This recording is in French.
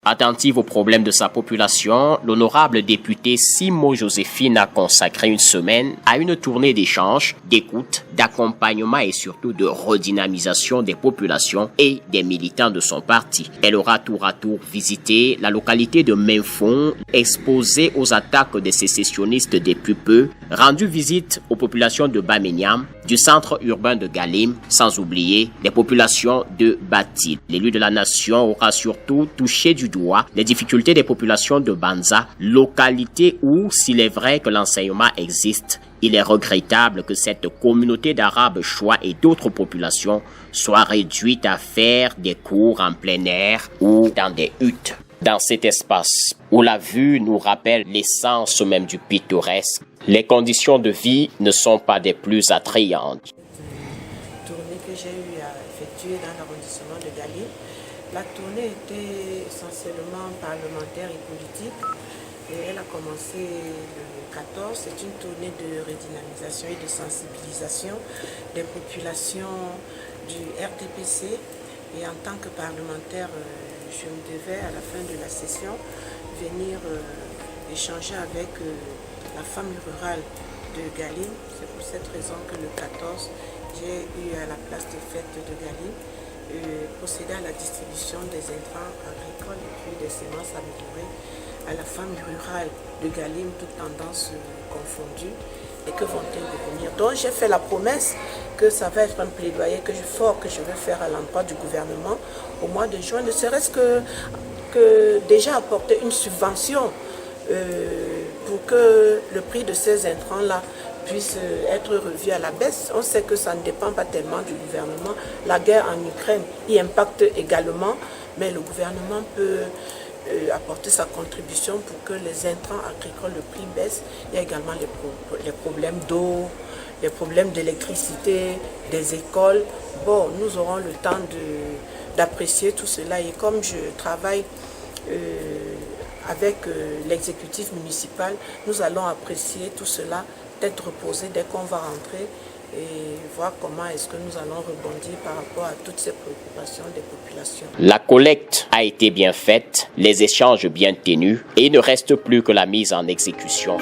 Attentive aux problèmes de sa population, l'honorable députée Simo Joséphine a consacré une semaine à une tournée d'échange, d'écoute, d'accompagnement et surtout de redynamisation des populations et des militants de son parti. Elle aura tour à tour visité la localité de Menfon, exposée aux attaques des sécessionnistes depuis peu, rendu visite aux populations de Bameniam, du centre urbain de Galim, sans oublier les populations de Bati. L'élu de la nation aura surtout touché du doigt les difficultés des populations de Banza, localité où, s'il est vrai que l'enseignement existe, il est regrettable que cette communauté d'Arabes choix et d'autres populations soient réduites à faire des cours en plein air ou dans des huttes. Dans cet espace où la vue nous rappelle l'essence même du pittoresque, les conditions de vie ne sont pas des plus attrayantes. Tournée que j'ai eu à effectuer dans l'arrondissement de Galim. La tournée était essentiellement parlementaire et politique et elle a commencé le 14. C'est une tournée de redynamisation et de sensibilisation des populations du RTPC et en tant que parlementaire, je me devais à la fin de la session venir échanger avec la famille rurale de Galim. C'est pour cette raison que le 14, j'ai eu à la place des fêtes de Galim procéder à la distribution des intrants agricoles et puis des semences améliorées à la famille rurale de Galim, toutes tendances confondues, et que vont-elles devenir. Donc j'ai fait la promesse que ça va être un plaidoyer fort que je vais faire à l'endroit du gouvernement au mois de juin, ne serait-ce que déjà apporter une subvention pour que le prix de ces intrants-là puisse être revu à la baisse. On sait que ça ne dépend pas tellement du gouvernement. La guerre en Ukraine y impacte également, mais le gouvernement peut apporter sa contribution pour que les intrants agricoles, le prix baisse. Il y a également les problèmes d'eau, les problèmes d'électricité, des écoles. Bon, nous aurons le temps d'apprécier tout cela et comme je travaille avec l'exécutif municipal, nous allons apprécier tout cela, peut-être reposer dès qu'on va rentrer et voir comment est-ce que nous allons rebondir par rapport à toutes ces préoccupations des populations. La collecte a été bien faite, les échanges bien tenus et il ne reste plus que la mise en exécution.